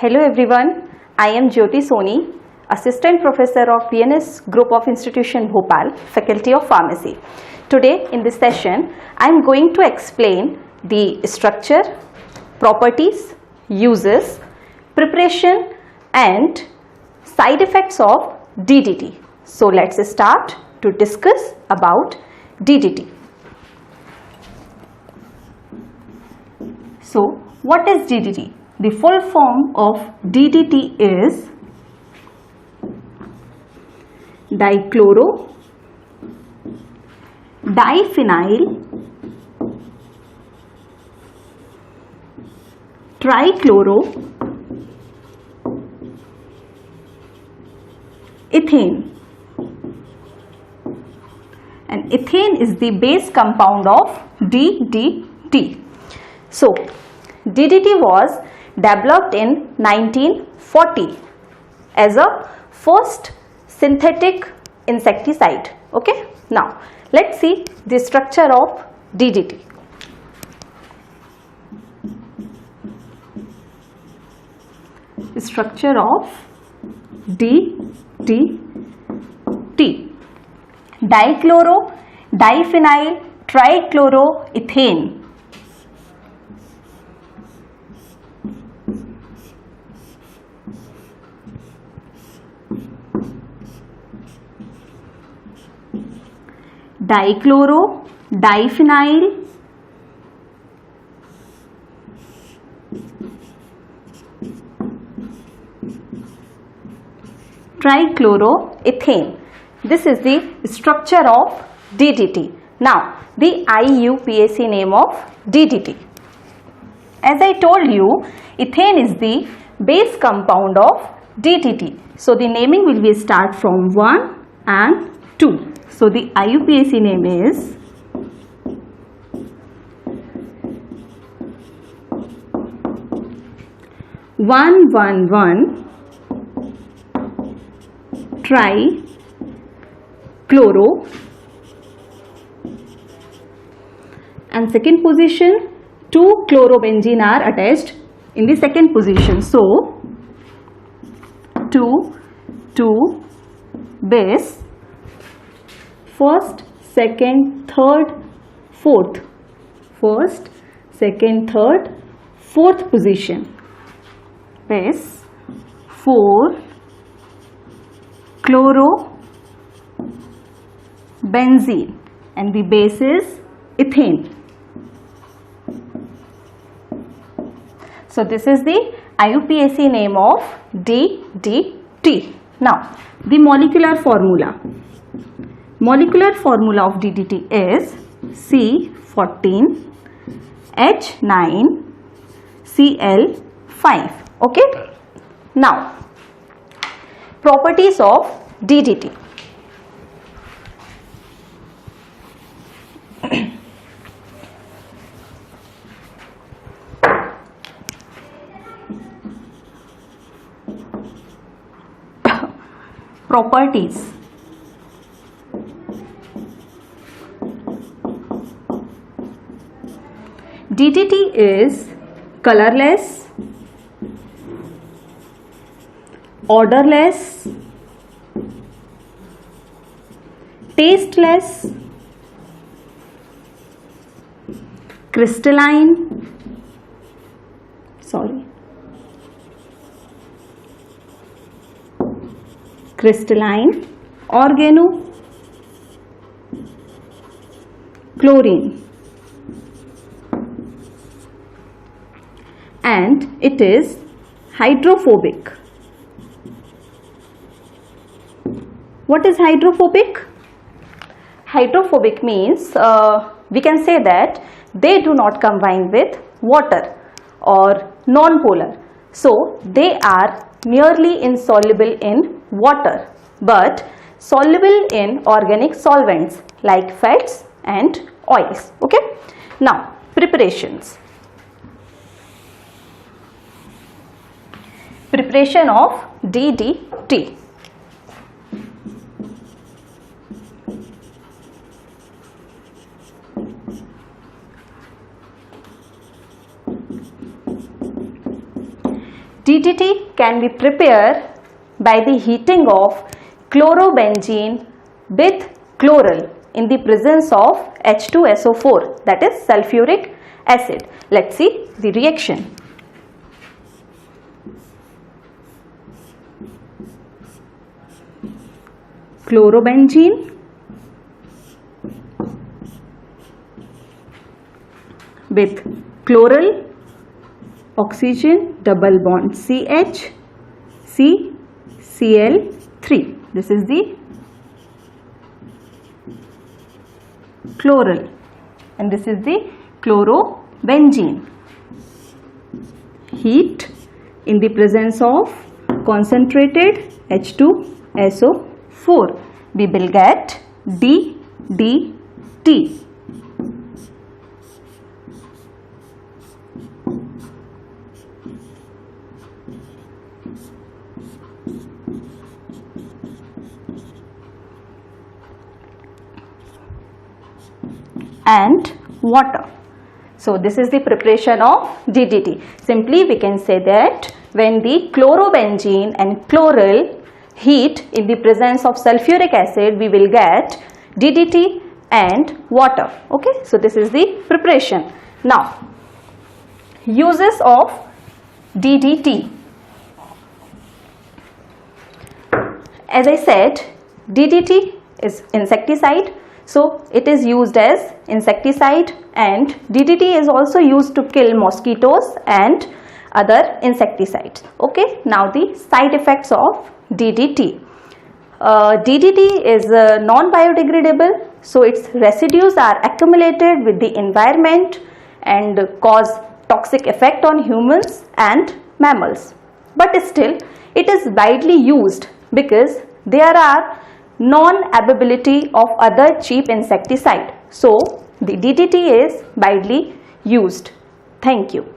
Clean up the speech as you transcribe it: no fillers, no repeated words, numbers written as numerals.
Hello everyone, I am Jyoti Soni, Assistant Professor of PNS Group of Institution Bhopal, Faculty of Pharmacy. Today in this session, I am going to explain the structure, properties, uses, preparation and side effects of DDT. So let's start to discuss about DDT. So what is DDT? The full form of DDT is dichloro diphenyl trichloro ethane, and ethane is the base compound of DDT. So DDT was developed in 1940 as a first synthetic insecticide. Okay, now let's see the structure of DDT. The structure of DDT: dichloro diphenyl trichloroethane. Dichloro diphenyl trichloroethane. This is the structure of DDT. Now the IUPAC name of DDT. As I told you, ethane is the base compound of DDT. So the naming will be start from 1 and 2. So the IUPAC name is (1,1,1) trichloro, and second position 2 chlorobenzene are attached in the second position. So 2 base, first, second, third, fourth. First, second, third, fourth position. Base 4 chlorobenzene, and the base is ethane. So this is the IUPAC name of DDT. Now the molecular formula. Molecular formula of DDT is C14H9Cl5. Okay. Now properties of DDT. Properties. DDT is colorless, odorless, tasteless, crystalline, organochlorine, and it is hydrophobic. What is hydrophobic? Hydrophobic means we can say that they do not combine with water or non-polar. So they are nearly insoluble in water but soluble in organic solvents like fats and oils. Okay. Now preparations. Preparation of DDT. DDT can be prepared by the heating of chlorobenzene with chloral in the presence of H2SO4, that is sulfuric acid. Let's see the reaction. Chlorobenzene with chloral, oxygen, double bond CH, C, Cl3. This is the chloral and this is the chlorobenzene. Heat in the presence of concentrated H2SO4. We will get DDT. And water. So this is the preparation of DDT. Simply we can say that when the chlorobenzene and chloral heat in the presence of sulfuric acid, we will get DDT and water. Okay, so this is the preparation. Now, uses of DDT. As I said, DDT is insecticide. So it is used as insecticide, and DDT is also used to kill mosquitoes and other insecticides. Okay, now the side effects of DDT. DDT is non-biodegradable, so its residues are accumulated with the environment and cause toxic effect on humans and mammals. But still, it is widely used because there are non-availability of other cheap insecticide. So the DDT is widely used. Thank you.